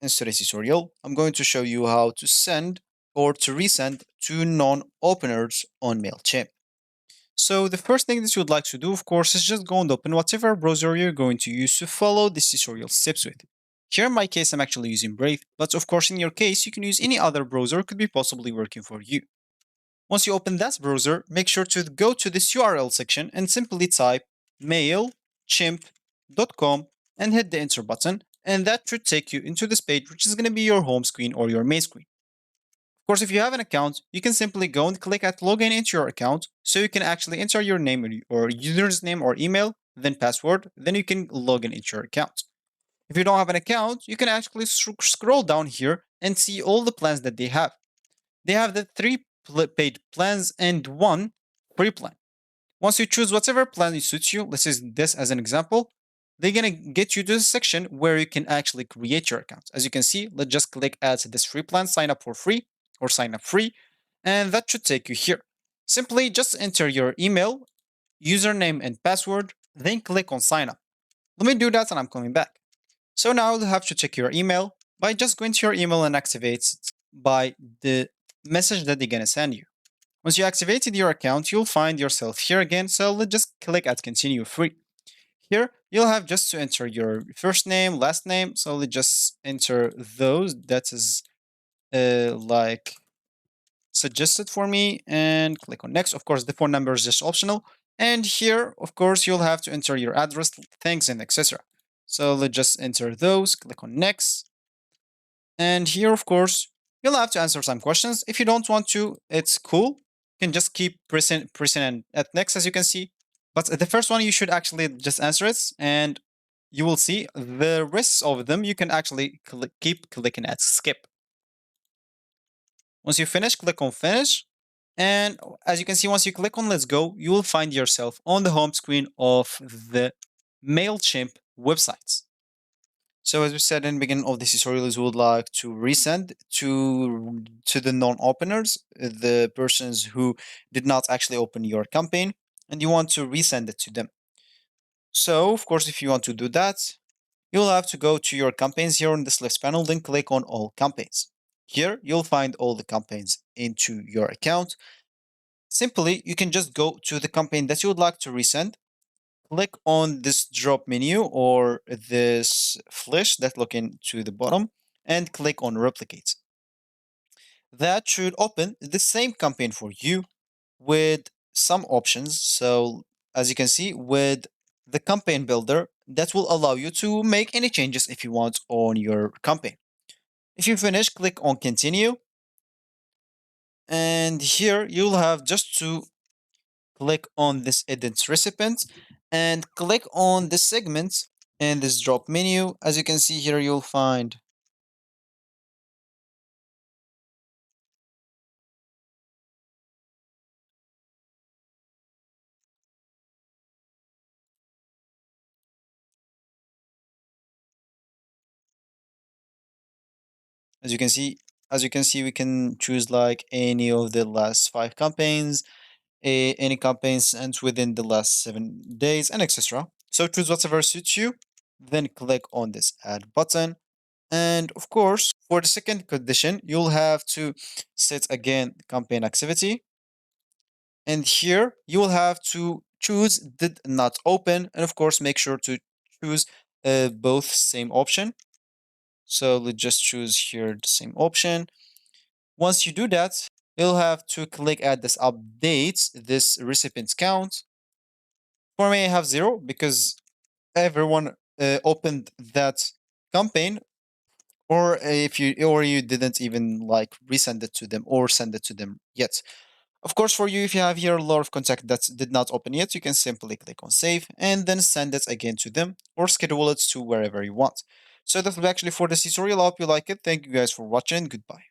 In today's tutorial, I'm going to show you how to send or to resend to non-openers on Mailchimp. So the first thing that you would like to do, of course, is just go and open whatever browser you're going to use to follow this tutorial steps with. Here in my case, I'm actually using Brave, but of course in your case, you can use any other browser could be possibly working for you. Once you open that browser, make sure to go to this URL section and simply type mailchimp.com and hit the enter button, and that should take you into this page, which is going to be your home screen or your main screen. Of course, if you have an account, you can simply go and click at login into your account, so you can actually enter your name or user's name or email, then password, then you can log in into your account. If you don't have an account, you can actually scroll down here and see all the plans that they have. They have the 3 paid plans and 1 free plan. Once you choose whatever plan suits you, let's use this as an example, they're going to get you to the section where you can actually create your account. As you can see, let's just click add this free plan, sign up for free or sign up free, and that should take you here. Simply just enter your email, username and password, then click on sign up. Let me do that and I'm coming back. So now you'll have to check your email by just going to your email and activate it by the message that they're going to send you. Once you activated your account, you'll find yourself here again, so let's just click at continue free. Here, you'll have just to enter your first name, last name, so let's just enter those that is like suggested for me and click on next. Of course, the phone number is just optional. And here, of course, you'll have to enter your address, thanks, and etc. So let's just enter those, click on next. And here, of course, you'll have to answer some questions. If you don't want to, it's cool. You can just keep pressing and at next, as you can see. But the first one, you should actually just answer it, and you will see the rest of them. You can actually keep clicking at skip. Once you finish, click on finish. And as you can see, once you click on let's go, you will find yourself on the home screen of the Mailchimp websites. So as we said in the beginning of this tutorial, we would like to resend to the non-openers, the persons who did not actually open your campaign, and you want to resend it to them. So of course, if you want to do that, you'll have to go to your campaigns here on this left panel, then click on all campaigns. Here, you'll find all the campaigns into your account. Simply, you can just go to the campaign that you would like to resend, click on this drop menu or this flash that look into the bottom and click on replicate. That should open the same campaign for you with some options. So as you can see, with the campaign builder, that will allow you to make any changes if you want on your campaign. If you finish, click on continue. And here you'll have just to click on this edit recipient and click on the segment in this drop menu. As you can see here, you'll find as you can see we can choose like any of the last 5 campaigns, any campaigns ends within the last 7 days, and etc. So choose whatever suits you, then click on this add button. And of course, for the second condition, you'll have to set again campaign activity. And here you will have to choose did not open, and of course make sure to choose both same option. So let's just choose here the same option. Once you do that, you'll have to click at this update this recipient count. For me, I have 0 because everyone opened that campaign, or if you didn't even like resend it to them or send it to them yet. Of course, for you, if you have here a lot of contact that did not open yet, you can simply click on save and then send it again to them or schedule it to wherever you want. So that's actually for this tutorial. I hope you like it. Thank you guys for watching. Goodbye.